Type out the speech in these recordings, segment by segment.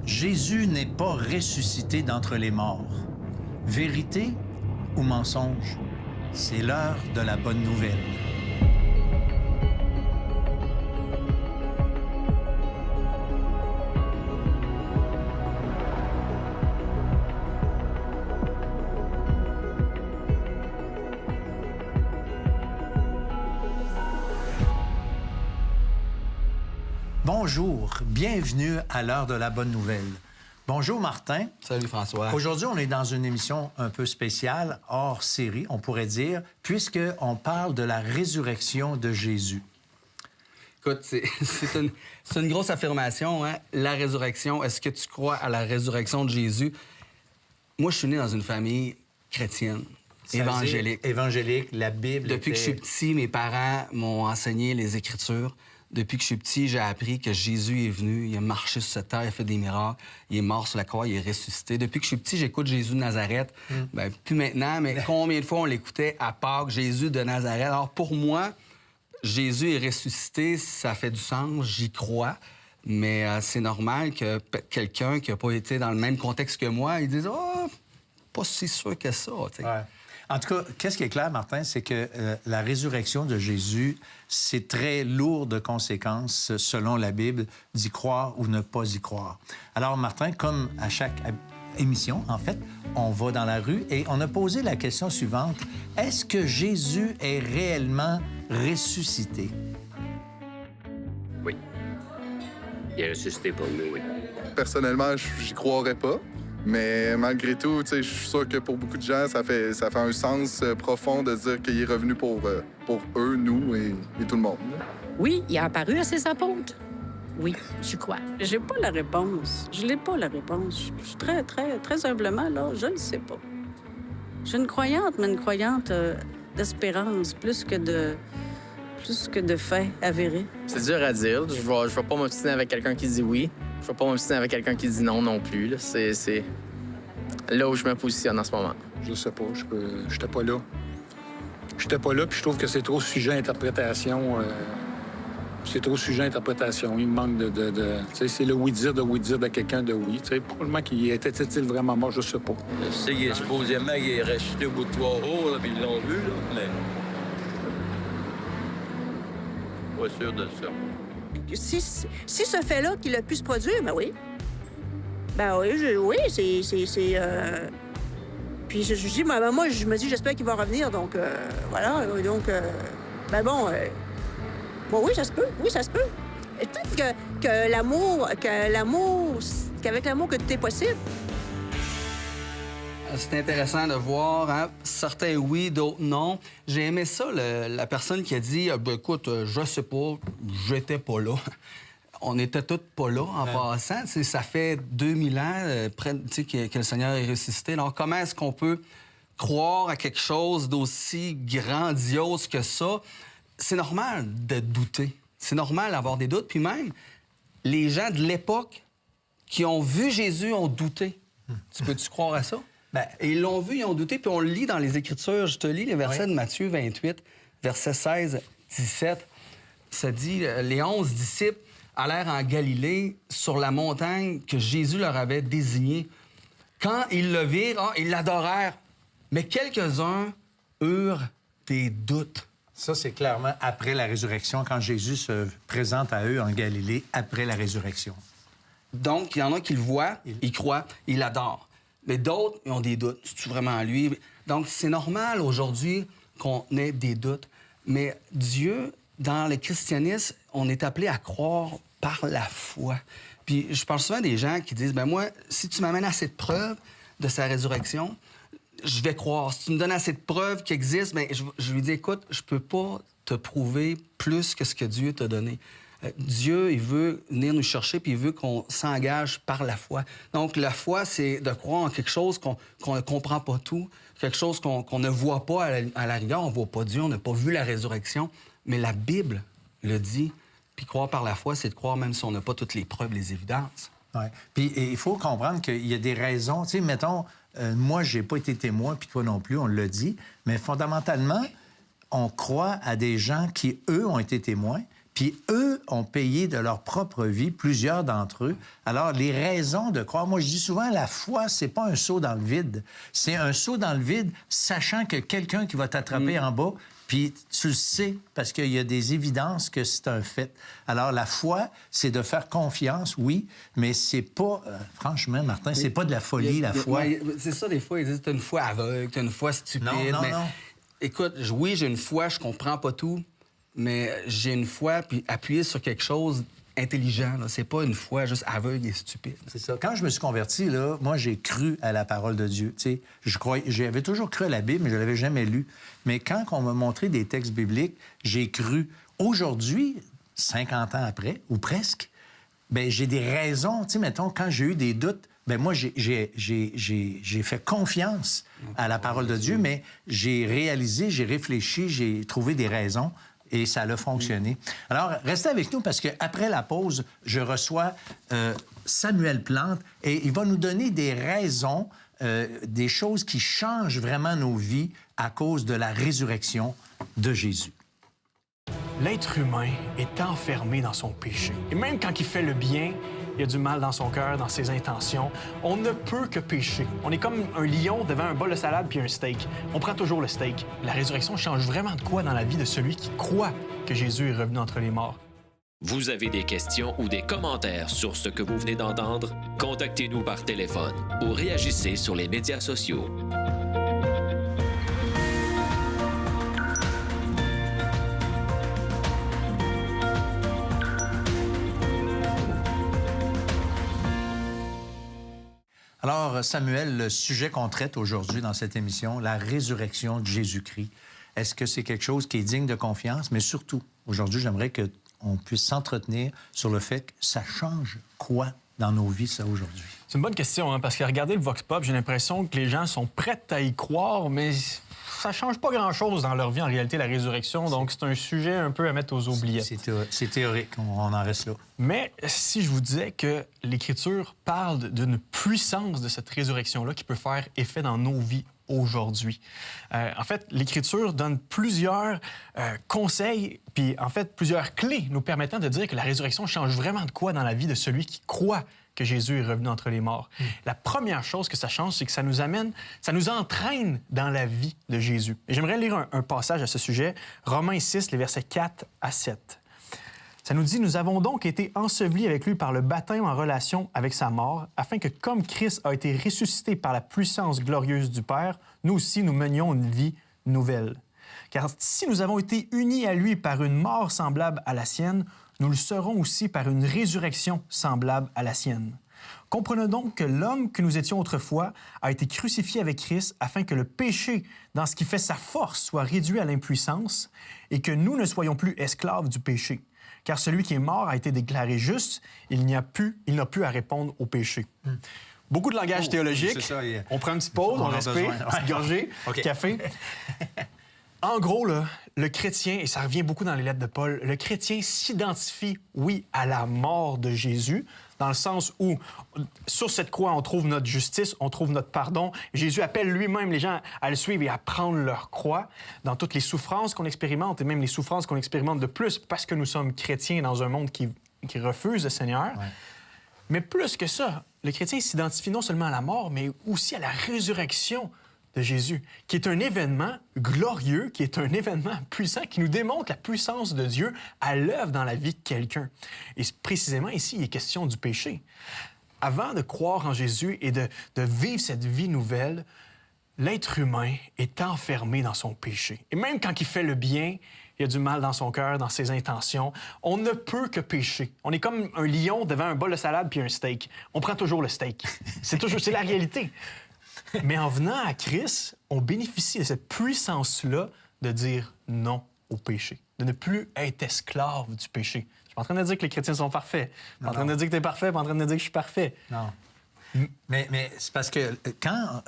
Jésus n'est pas ressuscité d'entre les morts. Vérité ou mensonge? C'est l'heure de la bonne nouvelle. Bonjour, bienvenue à l'heure de la bonne nouvelle. Bonjour Martin. Salut François. Aujourd'hui, on est dans une émission un peu spéciale, hors série, on pourrait dire, puisqu'on parle de la résurrection de Jésus. Écoute, c'est une grosse affirmation, hein? La résurrection. Est-ce que tu crois à la résurrection de Jésus? Moi, je suis né dans une famille chrétienne, évangélique. Évangélique, la Bible. Depuis que je suis petit, mes parents m'ont enseigné les Écritures. Depuis que je suis petit, j'ai appris que Jésus est venu, il a marché sur cette terre, il a fait des miracles, il est mort sur la croix, il est ressuscité. Depuis que je suis petit, j'écoute Jésus de Nazareth. Bien, plus maintenant, mais combien de fois on l'écoutait à Pâques, Jésus de Nazareth. Alors pour moi, Jésus est ressuscité, ça fait du sens, j'y crois. Mais c'est normal que quelqu'un qui n'a pas été dans le même contexte que moi, il dise « Oh, pas si sûr que ça. » Ouais. En tout cas, qu'est-ce qui est clair, Martin, c'est que la résurrection de Jésus, c'est très lourd de conséquences, selon la Bible, d'y croire ou ne pas y croire. Alors, Martin, comme à chaque émission, en fait, on va dans la rue et on a posé la question suivante. Est-ce que Jésus est réellement ressuscité? Oui. Il est ressuscité pour nous, oui. Personnellement, j'y croirais pas. Mais malgré tout, je suis sûr que pour beaucoup de gens, ça fait un sens profond de dire qu'il est revenu pour eux, nous et tout le monde. Oui, il a apparu à ses apôtres. Oui, je crois. J'ai pas la réponse. Je l'ai pas, la réponse. Je suis très, très, très humblement, là, je ne sais pas. Je suis une croyante, mais une croyante d'espérance, plus que de faits avérés. C'est dur à dire. Je vais pas m'obstiner avec quelqu'un qui dit oui. Je vais pas m'obstiner avec quelqu'un qui dit non plus. Là. C'est là où je me positionne en ce moment. Je sais pas. J'étais pas là. J'étais pas là, puis je trouve que c'est trop sujet à interprétation. C'est trop sujet à interprétation. Il manque de c'est le oui-dire de quelqu'un de oui. Probablement qu'il était-il vraiment mort, je sais pas. Je sais qu'il est supposément qu'il est resté au bout de 3 jours, là, puis ils l'ont vu, là, mais... Pas sûr de ça. Si ce fait-là qu'il a pu se produire, ben oui. Ben oui, c'est... Puis je dis, moi, je me dis, j'espère qu'il va revenir, donc voilà. Donc, ben bon... Bon, oui, ça se peut. Oui, ça se peut. Et peut-être qu'avec l'amour que tout est possible. C'est intéressant de voir, hein? Certains oui, d'autres non. J'ai aimé ça, la personne qui a dit « Écoute, je sais pas, j'étais pas là. » On n'était tous pas là, en passant. Ça fait 2000 ans que le Seigneur est ressuscité. Alors, comment est-ce qu'on peut croire à quelque chose d'aussi grandiose que ça? C'est normal de douter. C'est normal d'avoir des doutes. Puis même, les gens de l'époque qui ont vu Jésus ont douté. Tu peux-tu croire à ça? Ben, et ils l'ont vu, ils ont douté, puis on le lit dans les Écritures. Je te lis les versets de Matthieu 28, versets 16, 17. Ça dit, les 11 disciples allèrent en Galilée sur la montagne que Jésus leur avait désignée. Quand ils le virent, ils l'adorèrent. Mais quelques-uns eurent des doutes. Ça, c'est clairement après la résurrection, quand Jésus se présente à eux en Galilée, après la résurrection. Donc, il y en a qui le voient, ils croient, ils l'adorent. Mais d'autres, ils ont des doutes. C'est-tu vraiment lui? Donc, c'est normal aujourd'hui qu'on ait des doutes. Mais Dieu, dans le christianisme, on est appelé à croire par la foi. Puis je parle souvent des gens qui disent, moi, si tu m'amènes assez de preuves de sa résurrection, je vais croire. Si tu me donnes assez de preuves qu'il existe, je lui dis, écoute, je peux pas te prouver plus que ce que Dieu t'a donné. Dieu, il veut venir nous chercher, puis il veut qu'on s'engage par la foi. Donc, la foi, c'est de croire en quelque chose qu'on ne comprend pas tout, quelque chose qu'on ne voit pas à la rigueur. On ne voit pas Dieu, on n'a pas vu la résurrection, mais la Bible le dit. Puis croire par la foi, c'est de croire même si on n'a pas toutes les preuves, les évidences. Oui. Puis il faut comprendre qu'il y a des raisons. Tu sais, mettons, moi, j'ai pas été témoin, puis toi non plus, on l'a dit, mais fondamentalement, on croit à des gens qui, eux, ont été témoins. Puis eux ont payé de leur propre vie, plusieurs d'entre eux. Alors, les raisons de croire... Moi, je dis souvent, la foi, c'est pas un saut dans le vide. C'est un saut dans le vide, sachant que quelqu'un qui va t'attraper en bas, puis tu le sais, parce qu'il y a des évidences que c'est un fait. Alors, la foi, c'est de faire confiance, oui, mais c'est pas... franchement, Martin, c'est pas de la folie, la foi. C'est ça, des fois, ils disent, t'as une foi aveugle, t'as une foi stupide. Non. Écoute, oui, j'ai une foi, je comprends pas tout, mais j'ai une foi, puis appuyée sur quelque chose intelligent. Là. C'est pas une foi juste aveugle et stupide. C'est ça. Quand je me suis converti, là, moi, j'ai cru à la parole de Dieu. Tu sais, j'avais toujours cru à la Bible, mais je l'avais jamais lue. Mais quand on m'a montré des textes bibliques, j'ai cru. Aujourd'hui, 50 ans après, ou presque, bien, j'ai des raisons. Tu sais, mettons, quand j'ai eu des doutes, bien, moi, j'ai fait confiance à la parole de Dieu, mais j'ai réalisé, j'ai réfléchi, j'ai trouvé des raisons et ça a fonctionné. Alors, restez avec nous parce qu'après la pause, je reçois Samuel Plante et il va nous donner des raisons, des choses qui changent vraiment nos vies à cause de la résurrection de Jésus. L'être humain est enfermé dans son péché. Et même quand il fait le bien, il y a du mal dans son cœur, dans ses intentions. On ne peut que pécher. On est comme un lion devant un bol de salade puis un steak. On prend toujours le steak. La résurrection change vraiment de quoi dans la vie de celui qui croit que Jésus est revenu entre les morts? Vous avez des questions ou des commentaires sur ce que vous venez d'entendre? Contactez-nous par téléphone ou réagissez sur les médias sociaux. Alors, Samuel, le sujet qu'on traite aujourd'hui dans cette émission, la résurrection de Jésus-Christ, est-ce que c'est quelque chose qui est digne de confiance? Mais surtout, aujourd'hui, j'aimerais qu'on puisse s'entretenir sur le fait que ça change quoi dans nos vies, ça, aujourd'hui? C'est une bonne question, hein, parce que regardez le Vox Pop, j'ai l'impression que les gens sont prêts à y croire, mais ça change pas grand-chose dans leur vie, en réalité, la résurrection. Donc, c'est un sujet un peu à mettre aux oubliettes. C'est théorique, on en reste là. Mais si je vous disais que l'Écriture parle d'une puissance de cette résurrection-là qui peut faire effet dans nos vies aujourd'hui. En fait, l'Écriture donne plusieurs conseils, puis en fait, plusieurs clés nous permettant de dire que la résurrection change vraiment de quoi dans la vie de celui qui croit que Jésus est revenu entre les morts. La première chose que ça change, c'est que ça nous entraîne dans la vie de Jésus. Et j'aimerais lire un passage à ce sujet, Romains 6, les versets 4 à 7. Ça nous dit « Nous avons donc été ensevelis avec lui par le baptême en relation avec sa mort, afin que, comme Christ a été ressuscité par la puissance glorieuse du Père, nous aussi nous menions une vie nouvelle. Car si nous avons été unis à lui par une mort semblable à la sienne, nous le serons aussi par une résurrection semblable à la sienne. Comprenons donc que l'homme que nous étions autrefois a été crucifié avec Christ afin que le péché, dans ce qui fait sa force, soit réduit à l'impuissance et que nous ne soyons plus esclaves du péché. Car celui qui est mort a été déclaré juste, il n'a plus à répondre au péché. Beaucoup de langage théologique. Ça, On prend une petite pause, on respire, une petite gorgée, OK. Café. En gros, là, le chrétien, et ça revient beaucoup dans les lettres de Paul, le chrétien s'identifie, oui, à la mort de Jésus, dans le sens où, sur cette croix, on trouve notre justice, on trouve notre pardon. Jésus appelle lui-même les gens à le suivre et à prendre leur croix dans toutes les souffrances qu'on expérimente, et même les souffrances qu'on expérimente de plus parce que nous sommes chrétiens dans un monde qui refuse le Seigneur. Ouais. Mais plus que ça, le chrétien s'identifie non seulement à la mort, mais aussi à la résurrection de Jésus, qui est un événement glorieux, qui est un événement puissant, qui nous démontre la puissance de Dieu à l'œuvre dans la vie de quelqu'un. Et précisément ici, il est question du péché. Avant de croire en Jésus et de vivre cette vie nouvelle, l'être humain est enfermé dans son péché. Et même quand il fait le bien, il y a du mal dans son cœur, dans ses intentions. On ne peut que pécher. On est comme un lion devant un bol de salade puis un steak. On prend toujours le steak. C'est la réalité. Mais en venant à Christ, on bénéficie de cette puissance-là de dire non au péché, de ne plus être esclave du péché. Je suis pas en train de dire que les chrétiens sont parfaits. Je suis pas en train de dire que tu es parfait, pas en train de dire que je suis parfait. Non. Mais c'est parce que quand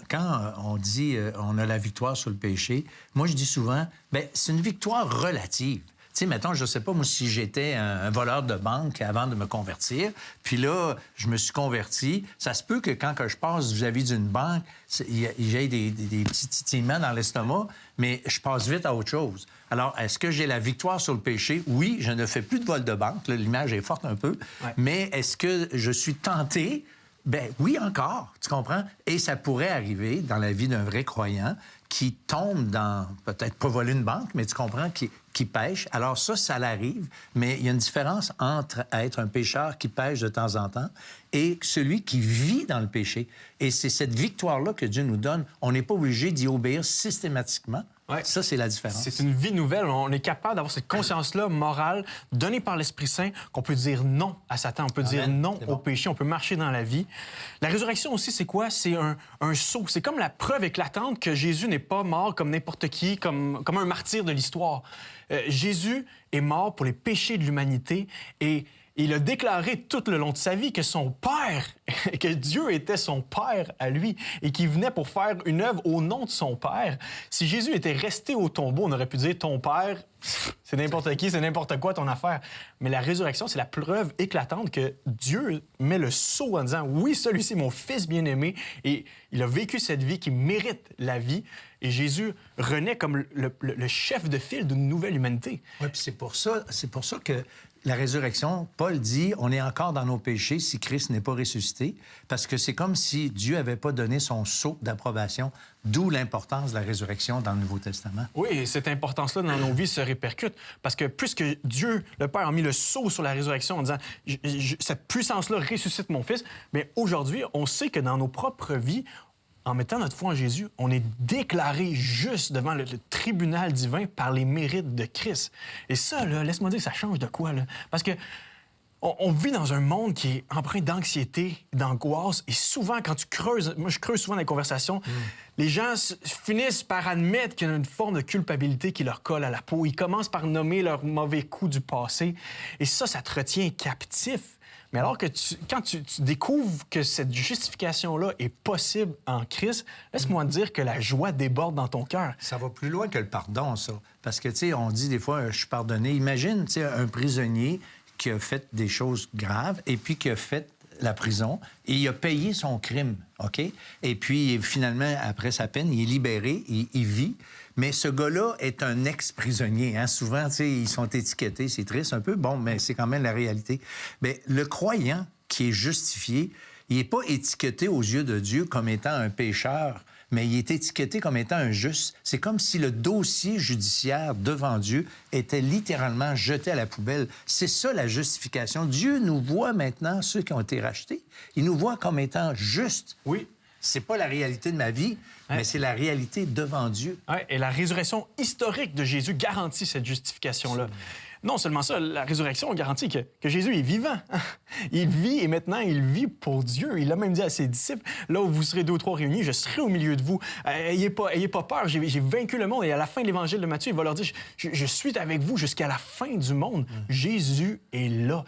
on dit on a la victoire sur le péché, moi, je dis souvent, bien, c'est une victoire relative. sais, mettons, je sais pas, moi, si j'étais un voleur de banque avant de me convertir, puis là, je me suis converti, ça se peut que quand que je passe vis-à-vis d'une banque, j'ai des petits titillements dans l'estomac, mais je passe vite à autre chose. Alors, est-ce que j'ai la victoire sur le péché? Oui, je ne fais plus de vol de banque. Là, l'image est forte un peu. Ouais. Mais est-ce que je suis tenté? Ben oui, encore, tu comprends? Et ça pourrait arriver dans la vie d'un vrai croyant qui tombe dans, peut-être pas voler une banque, mais tu comprends, qui pêche. Alors ça l'arrive, mais il y a une différence entre être un pécheur qui pêche de temps en temps et celui qui vit dans le péché. Et c'est cette victoire-là que Dieu nous donne. On n'est pas obligé d'y obéir systématiquement. Ouais. Ça, c'est la différence. C'est une vie nouvelle. On est capable d'avoir cette conscience-là morale donnée par l'Esprit Saint qu'on peut dire non à Satan, on peut dire non au péché, on peut marcher dans la vie. La résurrection aussi, c'est quoi? C'est un saut. C'est comme la preuve éclatante que Jésus n'est pas mort comme n'importe qui, comme un martyr de l'histoire. Jésus est mort pour les péchés de l'humanité et il a déclaré tout le long de sa vie que son Père, que Dieu était son Père à lui et qu'il venait pour faire une œuvre au nom de son Père. Si Jésus était resté au tombeau, on aurait pu dire « ton Père, c'est n'importe qui, c'est n'importe quoi ton affaire ». Mais la résurrection, c'est la preuve éclatante que Dieu met le sceau en disant « oui, celui-ci est mon Fils bien-aimé » et il a vécu cette vie qui mérite la vie. Et Jésus renaît comme le chef de file d'une nouvelle humanité. Oui, puis c'est pour ça que la résurrection, Paul dit, on est encore dans nos péchés si Christ n'est pas ressuscité, parce que c'est comme si Dieu n'avait pas donné son sceau d'approbation, d'où l'importance de la résurrection dans le Nouveau Testament. Oui, et cette importance-là dans nos vies se répercute, parce que puisque Dieu, le Père, a mis le sceau sur la résurrection en disant « cette puissance-là ressuscite mon Fils », mais aujourd'hui, on sait que dans nos propres vies, en mettant notre foi en Jésus, on est déclaré juste devant le tribunal divin par les mérites de Christ. Et ça, là, laisse-moi dire que ça change de quoi, là? Parce que on vit dans un monde qui est empreint d'anxiété, d'angoisse, et souvent, quand tu creuses, moi je creuse souvent dans les conversations, les gens finissent par admettre qu'il y a une forme de culpabilité qui leur colle à la peau. Ils commencent par nommer leurs mauvais coups du passé, et ça te retient captif. Mais alors que quand tu découvres que cette justification-là est possible en Christ, laisse-moi te dire que la joie déborde dans ton cœur. Ça va plus loin que le pardon, ça. Parce que, tu sais, on dit des fois, je suis pardonné. Imagine, tu sais, un prisonnier qui a fait des choses graves et puis qui a fait la prison et il a payé son crime, OK? Et puis, finalement, après sa peine, il est libéré, il vit. Mais ce gars-là est un ex-prisonnier. Hein? Souvent, tu sais, ils sont étiquetés. C'est triste un peu, bon, mais c'est quand même la réalité. Mais le croyant qui est justifié, il n'est pas étiqueté aux yeux de Dieu comme étant un pécheur, mais il est étiqueté comme étant un juste. C'est comme si le dossier judiciaire devant Dieu était littéralement jeté à la poubelle. C'est ça, la justification. Dieu nous voit maintenant, ceux qui ont été rachetés, il nous voit comme étant justes. Oui. C'est pas la réalité de ma vie, mais c'est la réalité devant Dieu. Ouais, et la résurrection historique de Jésus garantit cette justification-là. Non seulement ça, la résurrection garantit que Jésus est vivant. Il vit et maintenant, il vit pour Dieu. Il a même dit à ses disciples, là où vous serez 2 ou 3 réunis, je serai au milieu de vous. Ayez pas peur, j'ai vaincu le monde. Et à la fin de l'évangile de Matthieu, il va leur dire, je suis avec vous jusqu'à la fin du monde. Jésus est là.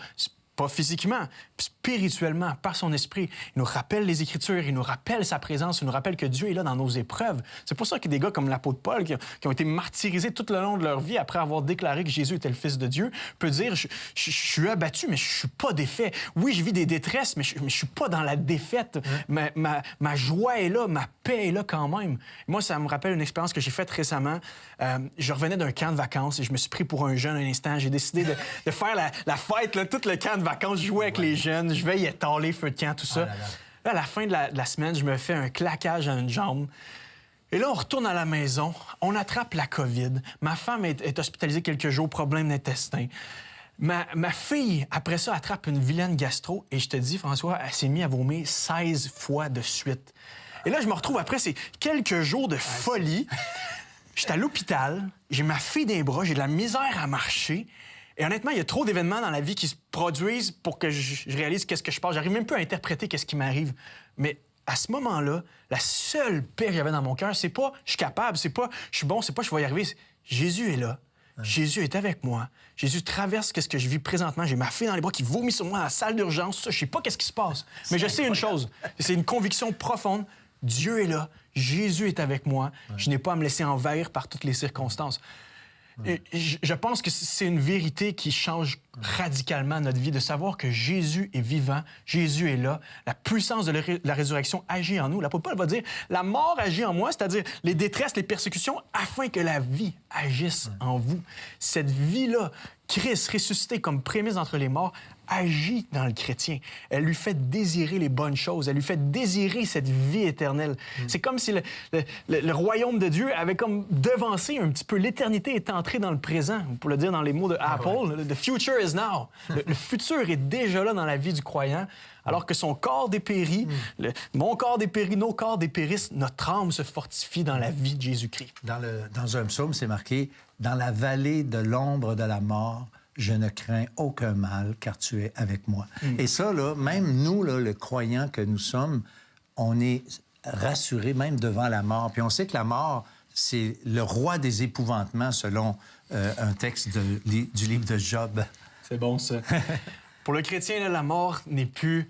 Pas physiquement, spirituellement, par son esprit. Il nous rappelle les Écritures, il nous rappelle sa présence, il nous rappelle que Dieu est là dans nos épreuves. C'est pour ça que des gars comme l'apôtre Paul, qui ont été martyrisés tout le long de leur vie après avoir déclaré que Jésus était le Fils de Dieu, peut dire, je suis abattu, mais je suis pas défait. Oui, je vis des détresses, mais je suis pas dans la défaite. Ma joie est là, ma paix est là quand même. Moi, ça me rappelle une expérience que j'ai faite récemment. Je revenais d'un camp de vacances et je me suis pris pour un jeune un instant. J'ai décidé de faire la fête, là, tout le camp de vacances, jouer avec les jeunes, je vais y étaler, feu de camp, tout ça. Là, à la fin de la semaine, je me fais un claquage à une jambe. Et là, on retourne à la maison, on attrape la COVID. Ma femme est hospitalisée quelques jours, problème d'intestin. Ma fille, après ça, attrape une vilaine gastro et je te dis, François, elle s'est mise à vomir 16 fois de suite. Et là, je me retrouve après, c'est quelques jours de folie. J'étais à l'hôpital, j'ai ma fille dans les bras, j'ai de la misère à marcher. Et honnêtement, il y a trop d'événements dans la vie qui se produisent pour que je réalise qu'est-ce que je passe. J'arrive même plus à interpréter qu'est-ce qui m'arrive. Mais à ce moment-là, la seule paix que j'avais dans mon cœur, c'est pas « je suis capable », c'est pas « je suis bon », c'est pas « je vais y arriver ». Jésus est là. Jésus est avec moi. Jésus traverse ce que je vis présentement. J'ai ma fille dans les bras qui vomit sur moi dans la salle d'urgence. Je sais pas qu'est-ce qui se passe. Mais je sais une chose. C'est une conviction profonde. Dieu est là. Jésus est avec moi. Je n'ai pas à me laisser envahir par toutes les circonstances. Et je pense que c'est une vérité qui change radicalement notre vie, de savoir que Jésus est vivant, Jésus est là, la puissance de la résurrection agit en nous. L'apôtre Paul va dire, la mort agit en moi, c'est-à-dire les détresses, les persécutions, afin que la vie agisse en vous. Cette vie-là, Christ ressuscité comme prémisse entre les morts, agit dans le chrétien. Elle lui fait désirer les bonnes choses. Elle lui fait désirer cette vie éternelle. C'est comme si le royaume de Dieu avait comme devancé un petit peu. L'éternité est entrée dans le présent. Pour le dire dans les mots de Apple, the future is now. Le futur est déjà là dans la vie du croyant. Alors que son corps dépérit, mon corps dépérit, nos corps dépérissent, notre âme se fortifie dans la vie de Jésus-Christ. Dans un psaume, c'est marqué « Dans la vallée de l'ombre de la mort, je ne crains aucun mal, car tu es avec moi. Et ça, là, même nous, là, le croyant que nous sommes, on est rassurés même devant la mort. Puis on sait que la mort, c'est le roi des épouvantements, selon un texte du livre de Job. C'est bon, ça. Pour le chrétien, là, la mort n'est plus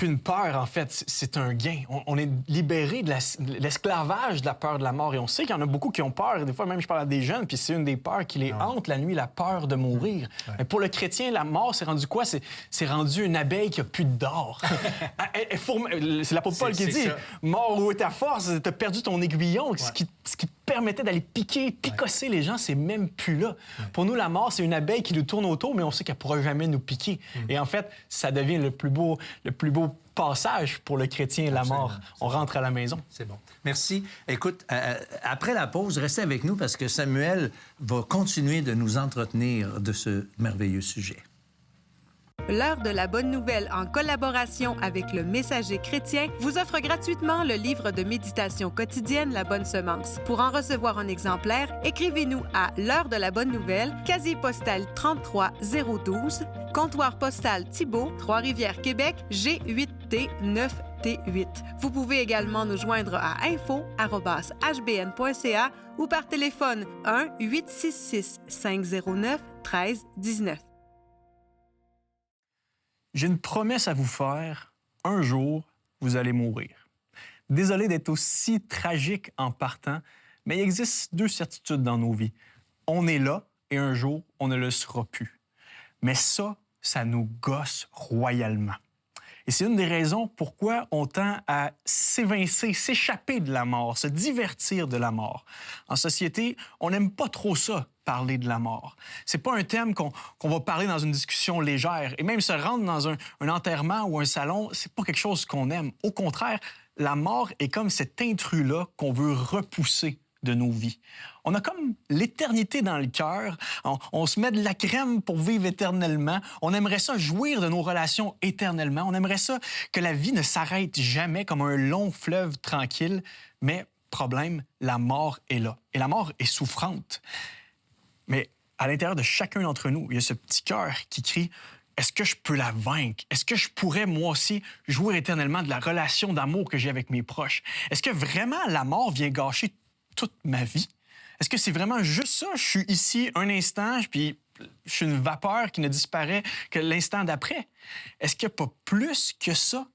une peur, en fait. C'est un gain. On est libéré de l'esclavage de la peur de la mort. Et on sait qu'il y en a beaucoup qui ont peur. Des fois, même, je parle à des jeunes, puis c'est une des peurs qui les hante la nuit, la peur de mourir. Mais pour le chrétien, la mort, c'est rendu quoi? C'est rendu une abeille qui a plus d'or. C'est l'apôtre Paul qui dit, « Mort, où est ta force? T'as perdu ton aiguillon. » Ce qui permettait d'aller picosser les gens, c'est même plus là. Pour nous, la mort, c'est une abeille qui nous tourne autour, mais on sait qu'elle ne pourra jamais nous piquer. Et en fait, ça devient le plus beau passage pour le chrétien, la mort. On rentre à la maison. C'est bon. Merci. Écoute, après la pause, restez avec nous parce que Samuel va continuer de nous entretenir de ce merveilleux sujet. L'heure de la bonne nouvelle, en collaboration avec le Messager chrétien, vous offre gratuitement le livre de méditation quotidienne La Bonne Semence. Pour en recevoir un exemplaire, écrivez-nous à l'heure de la bonne nouvelle, casier postal 33012, comptoir postal Thibault, Trois-Rivières, Québec, G8T 9T8. Vous pouvez également nous joindre à info@hbn.ca ou par téléphone 1-866-509-1319. J'ai une promesse à vous faire. Un jour, vous allez mourir. Désolé d'être aussi tragique en partant, mais il existe deux certitudes dans nos vies. On est là et un jour, on ne le sera plus. Mais ça nous gosse royalement. Et c'est une des raisons pourquoi on tend à s'évincer, s'échapper de la mort, se divertir de la mort. En société, on n'aime pas trop ça, parler de la mort. C'est pas un thème qu'on va parler dans une discussion légère. Et même se rendre dans un enterrement ou un salon, c'est pas quelque chose qu'on aime. Au contraire, la mort est comme cet intrus-là qu'on veut repousser de nos vies. On a comme l'éternité dans le cœur. On se met de la crème pour vivre éternellement. On aimerait ça jouir de nos relations éternellement. On aimerait ça que la vie ne s'arrête jamais comme un long fleuve tranquille. Mais, problème, la mort est là. Et la mort est souffrante. Mais à l'intérieur de chacun d'entre nous, il y a ce petit cœur qui crie « Est-ce que je peux la vaincre? Est-ce que je pourrais, moi aussi, jouir éternellement de la relation d'amour que j'ai avec mes proches? Est-ce que vraiment la mort vient gâcher toute ma vie? Est-ce que c'est vraiment juste ça? Je suis ici un instant, puis je suis une vapeur qui ne disparaît que l'instant d'après. Est-ce qu'il n'y a pas plus que ça?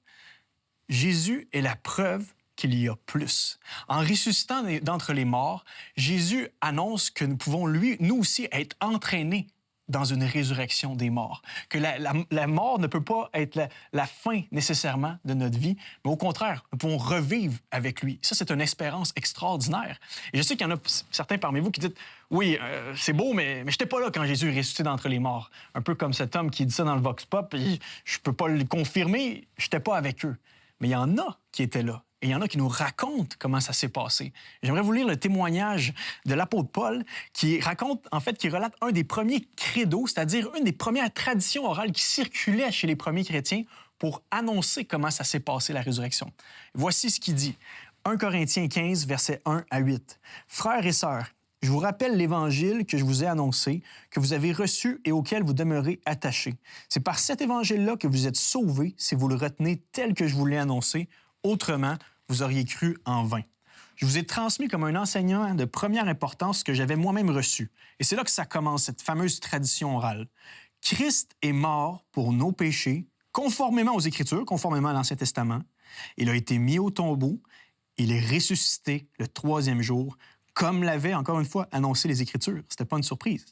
Jésus est la preuve qu'il y a plus. En ressuscitant d'entre les morts, Jésus annonce que nous pouvons, nous aussi, être entraînés dans une résurrection des morts. Que la mort ne peut pas être la fin nécessairement de notre vie, mais au contraire, nous pouvons revivre avec lui. Ça, c'est une espérance extraordinaire. Et je sais qu'il y en a certains parmi vous qui disent « Oui, c'est beau, mais je n'étais pas là quand Jésus est ressuscité d'entre les morts. » Un peu comme cet homme qui dit ça dans le Vox Pop, et je ne peux pas le confirmer, je n'étais pas avec eux. Mais il y en a qui étaient là. Et il y en a qui nous racontent comment ça s'est passé. J'aimerais vous lire le témoignage de l'apôtre Paul qui raconte, en fait, qui relate un des premiers credos, c'est-à-dire une des premières traditions orales qui circulait chez les premiers chrétiens pour annoncer comment ça s'est passé, la résurrection. Voici ce qu'il dit. 1 Corinthiens 15, versets 1 à 8. « Frères et sœurs, je vous rappelle l'Évangile que je vous ai annoncé, que vous avez reçu et auquel vous demeurez attachés. C'est par cet Évangile-là que vous êtes sauvés si vous le retenez tel que je vous l'ai annoncé. Autrement, vous auriez cru en vain. Je vous ai transmis comme un enseignant de première importance que j'avais moi-même reçu. Et c'est là que ça commence, cette fameuse tradition orale. Christ est mort pour nos péchés, conformément aux Écritures, conformément à l'Ancien Testament. Il a été mis au tombeau. Il est ressuscité le troisième jour, comme l'avaient, encore une fois, annoncé les Écritures. C'était pas une surprise.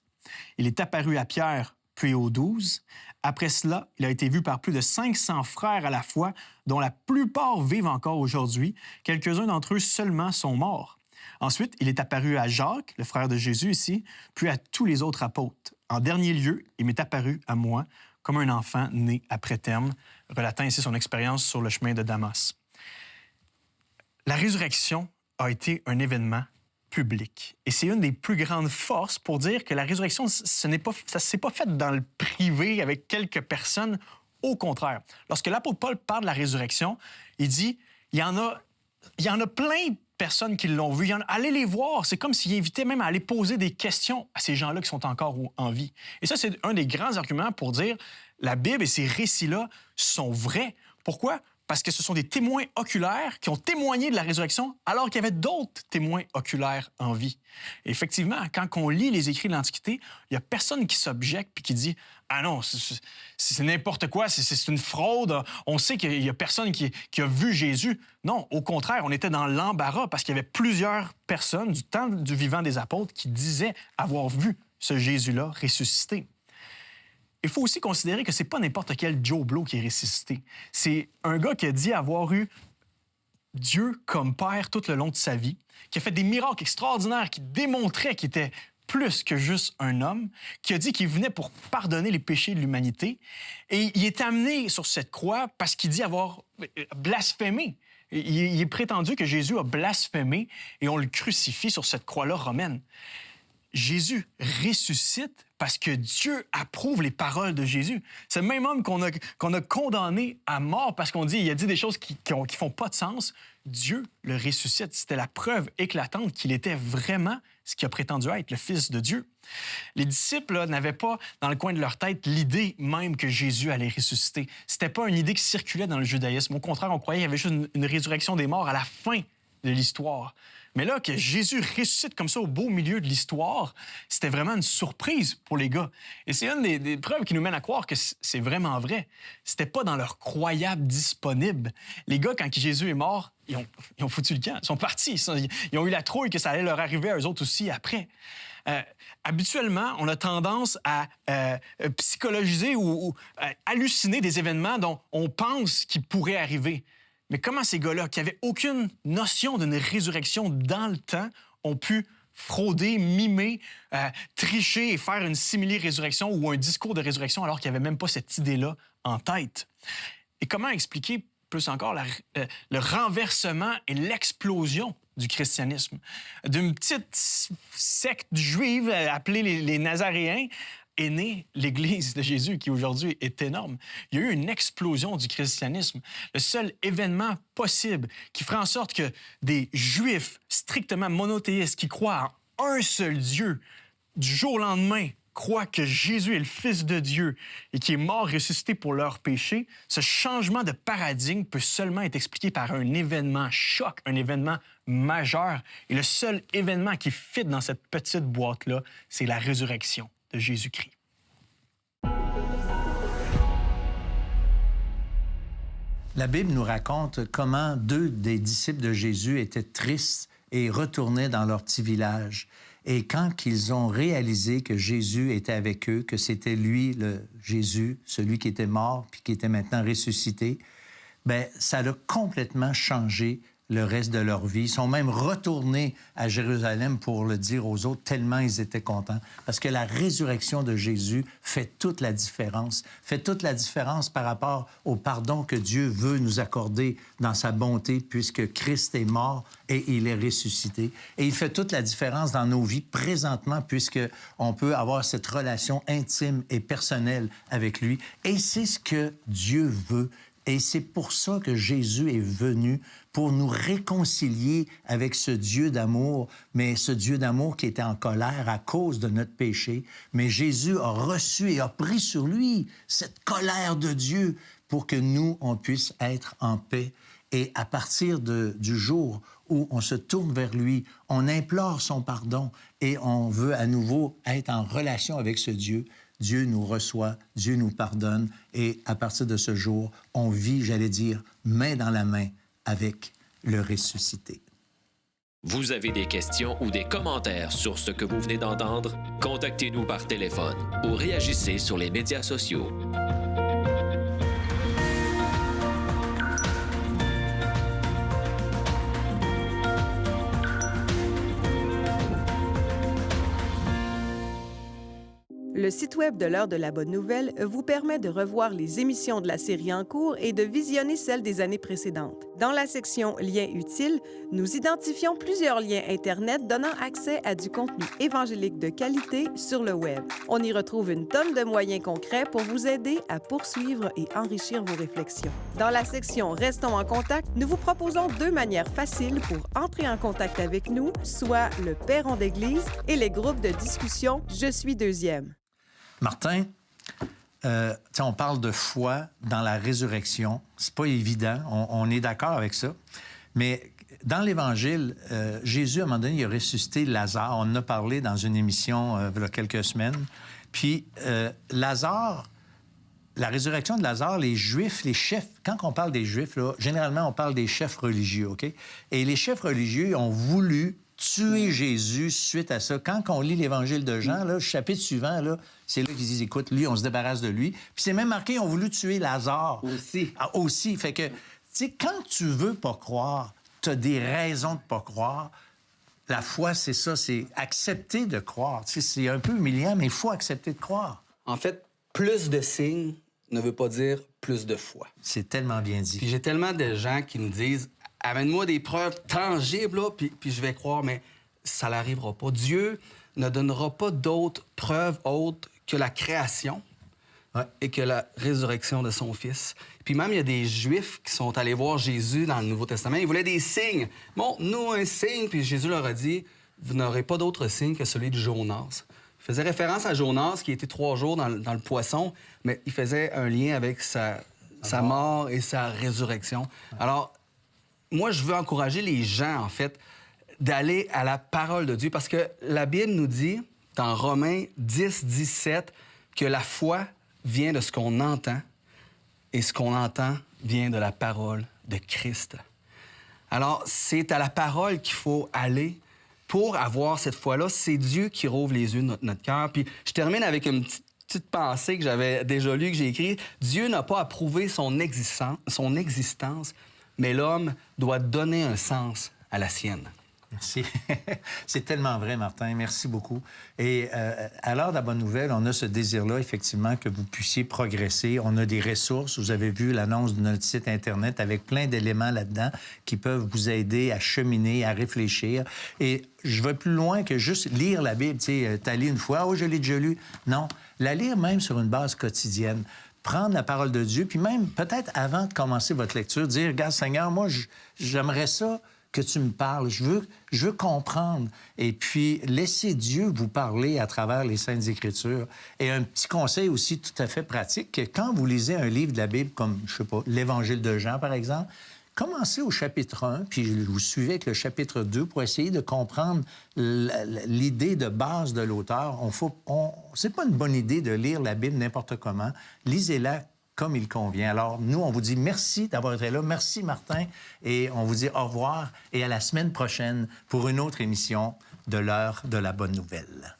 Il est apparu à Pierre, puis aux 12. Après cela, il a été vu par plus de 500 frères à la fois, dont la plupart vivent encore aujourd'hui. Quelques-uns d'entre eux seulement sont morts. Ensuite, il est apparu à Jacques, le frère de Jésus ici, puis à tous les autres apôtres. En dernier lieu, il m'est apparu à moi comme un enfant né après terme, relatant ici son expérience sur le chemin de Damas. La résurrection a été un événement public. Et c'est une des plus grandes forces pour dire que la résurrection, ça ne s'est pas fait dans le privé avec quelques personnes. Au contraire, lorsque l'apôtre Paul parle de la résurrection, il dit, il y en a plein de personnes qui l'ont vu. Allez les voir. C'est comme s'il invitait même à aller poser des questions à ces gens-là qui sont encore en vie. Et ça, c'est un des grands arguments pour dire la Bible et ces récits-là sont vrais. Pourquoi? Parce que ce sont des témoins oculaires qui ont témoigné de la résurrection alors qu'il y avait d'autres témoins oculaires en vie. Et effectivement, quand on lit les écrits de l'Antiquité, il n'y a personne qui s'objecte puis qui dit « Ah non, c'est n'importe quoi, c'est une fraude, on sait qu'il n'y a personne qui a vu Jésus. » Non, au contraire, on était dans l'embarras parce qu'il y avait plusieurs personnes du temps du vivant des apôtres qui disaient avoir vu ce Jésus-là ressuscité. Il faut aussi considérer que ce n'est pas n'importe quel Joe Blow qui est ressuscité. C'est un gars qui a dit avoir eu Dieu comme père tout le long de sa vie, qui a fait des miracles extraordinaires, qui démontraient qu'il était plus que juste un homme, qui a dit qu'il venait pour pardonner les péchés de l'humanité. Et il est amené sur cette croix parce qu'il dit avoir blasphémé. Il est prétendu que Jésus a blasphémé et on le crucifie sur cette croix-là romaine. Jésus ressuscite parce que Dieu approuve les paroles de Jésus. C'est le même homme qu'on a condamné à mort parce qu'on dit il a dit des choses qui font pas de sens. Dieu le ressuscite. C'était la preuve éclatante qu'il était vraiment ce qu'il a prétendu être, le Fils de Dieu. Les disciples n'avaient pas dans le coin de leur tête l'idée même que Jésus allait ressusciter. C'était pas une idée qui circulait dans le judaïsme. Au contraire, on croyait qu'il y avait juste une résurrection des morts à la fin de l'histoire. Mais là, que Jésus ressuscite comme ça au beau milieu de l'histoire, c'était vraiment une surprise pour les gars. Et c'est une des preuves qui nous mène à croire que c'est vraiment vrai. C'était pas dans leur croyable disponible. Les gars, quand Jésus est mort, ils ont foutu le camp. Ils sont partis. Ils ont eu la trouille que ça allait leur arriver à eux autres aussi après. Habituellement, on a tendance à psychologiser ou halluciner des événements dont on pense qu'ils pourraient arriver. Mais comment ces gars-là, qui n'avaient aucune notion d'une résurrection dans le temps, ont pu frauder, mimer, tricher et faire une simili-résurrection ou un discours de résurrection alors qu'ils n'avaient même pas cette idée-là en tête? Et comment expliquer plus encore le renversement et l'explosion du christianisme? D'une petite secte juive appelée les Nazaréens, est née l'Église de Jésus, qui aujourd'hui est énorme. Il y a eu une explosion du christianisme. Le seul événement possible qui ferait en sorte que des Juifs strictement monothéistes qui croient en un seul Dieu, du jour au lendemain, croient que Jésus est le Fils de Dieu et qui est mort ressuscité pour leurs péchés, ce changement de paradigme peut seulement être expliqué par un événement choc, un événement majeur. Et le seul événement qui fit dans cette petite boîte-là, c'est la résurrection de Jésus-Christ. La Bible nous raconte comment 2 des disciples de Jésus étaient tristes et retournaient dans leur petit village. Et quand ils ont réalisé que Jésus était avec eux, que c'était lui, le Jésus, celui qui était mort puis qui était maintenant ressuscité, bien, ça a complètement changé le reste de leur vie. Ils sont même retournés à Jérusalem pour le dire aux autres, tellement ils étaient contents. Parce que la résurrection de Jésus fait toute la différence. Fait toute la différence par rapport au pardon que Dieu veut nous accorder dans sa bonté, puisque Christ est mort et il est ressuscité. Et il fait toute la différence dans nos vies présentement, puisqu'on peut avoir cette relation intime et personnelle avec lui. Et c'est ce que Dieu veut. Et c'est pour ça que Jésus est venu, pour nous réconcilier avec ce Dieu d'amour, mais ce Dieu d'amour qui était en colère à cause de notre péché. Mais Jésus a reçu et a pris sur lui cette colère de Dieu pour que nous, on puisse être en paix. Et à partir du jour où on se tourne vers lui, on implore son pardon et on veut à nouveau être en relation avec ce Dieu, Dieu nous reçoit, Dieu nous pardonne et à partir de ce jour, on vit, j'allais dire, main dans la main avec le ressuscité. Vous avez des questions ou des commentaires sur ce que vous venez d'entendre? Contactez-nous par téléphone ou réagissez sur les médias sociaux. Le site web de l'Heure de la Bonne Nouvelle vous permet de revoir les émissions de la série en cours et de visionner celles des années précédentes. Dans la section Liens utiles, nous identifions plusieurs liens Internet donnant accès à du contenu évangélique de qualité sur le web. On y retrouve une tonne de moyens concrets pour vous aider à poursuivre et enrichir vos réflexions. Dans la section Restons en contact, nous vous proposons 2 manières faciles pour entrer en contact avec nous, soit le Perron d'Église et les groupes de discussion Je suis deuxième. Martin, on parle de foi dans la résurrection. C'est pas évident, on est d'accord avec ça. Mais dans l'Évangile, Jésus, à un moment donné, il a ressuscité Lazare. On en a parlé dans une émission il y a quelques semaines. Puis Lazare, la résurrection de Lazare, les Juifs, les chefs, quand on parle des Juifs, là, généralement, on parle des chefs religieux, OK? Et les chefs religieux ont voulu tuer Jésus suite à ça. Quand on lit l'Évangile de Jean, là, le chapitre suivant, là, c'est là qu'ils disent, écoute, lui, on se débarrasse de lui. Puis c'est même marqué, ils ont voulu tuer Lazare. Aussi. Ah, aussi. Fait que, tu sais, quand tu veux pas croire, tu as des raisons de pas croire. La foi, c'est ça, c'est accepter de croire. Tu sais, c'est un peu humiliant, mais il faut accepter de croire. En fait, plus de signes ne veut pas dire plus de foi. C'est tellement bien dit. Puis j'ai tellement de gens qui me disent « Amène-moi des preuves tangibles, là, puis je vais croire. » Mais ça n'arrivera pas. Dieu ne donnera pas d'autres preuves autres que la création et que la résurrection de son Fils. Puis même, il y a des Juifs qui sont allés voir Jésus dans le Nouveau Testament. Ils voulaient des signes. « Montre-nous un signe. » Puis Jésus leur a dit « Vous n'aurez pas d'autre signe que celui de Jonas. » Il faisait référence à Jonas, qui était 3 jours dans le poisson, mais il faisait un lien avec sa mort et sa résurrection. Alors, moi, je veux encourager les gens, en fait, d'aller à la parole de Dieu, parce que la Bible nous dit, dans Romains 10, 17, que la foi vient de ce qu'on entend, et ce qu'on entend vient de la parole de Christ. Alors, c'est à la parole qu'il faut aller pour avoir cette foi-là. C'est Dieu qui rouvre les yeux de notre cœur. Puis je termine avec une petite pensée que j'avais déjà lue, que j'ai écrite. Dieu n'a pas approuvé son existence, mais l'homme doit donner un sens à la sienne. Merci. C'est tellement vrai, Martin. Merci beaucoup. Et à l'heure de la bonne nouvelle, on a ce désir-là, effectivement, que vous puissiez progresser. On a des ressources. Vous avez vu l'annonce de notre site Internet avec plein d'éléments là-dedans qui peuvent vous aider à cheminer, à réfléchir. Et je vais plus loin que juste lire la Bible. Tu sais, t'as lu une fois, oh, je l'ai déjà lu. Non, la lire même sur une base quotidienne. Prendre la parole de Dieu, puis même, peut-être avant de commencer votre lecture, dire, regarde, Seigneur, moi, j'aimerais ça que tu me parles. Je veux comprendre. Et puis, laissez Dieu vous parler à travers les Saintes Écritures. Et un petit conseil aussi tout à fait pratique, que quand vous lisez un livre de la Bible, comme, je sais pas, l'Évangile de Jean, par exemple, commencez au chapitre 1, puis vous suivez avec le chapitre 2 pour essayer de comprendre l'idée de base de l'auteur. C'est pas une bonne idée de lire la Bible n'importe comment. Lisez-la comme il convient. Alors, nous, on vous dit merci d'avoir été là. Merci, Martin. Et on vous dit au revoir et à la semaine prochaine pour une autre émission de l'Heure de la Bonne Nouvelle.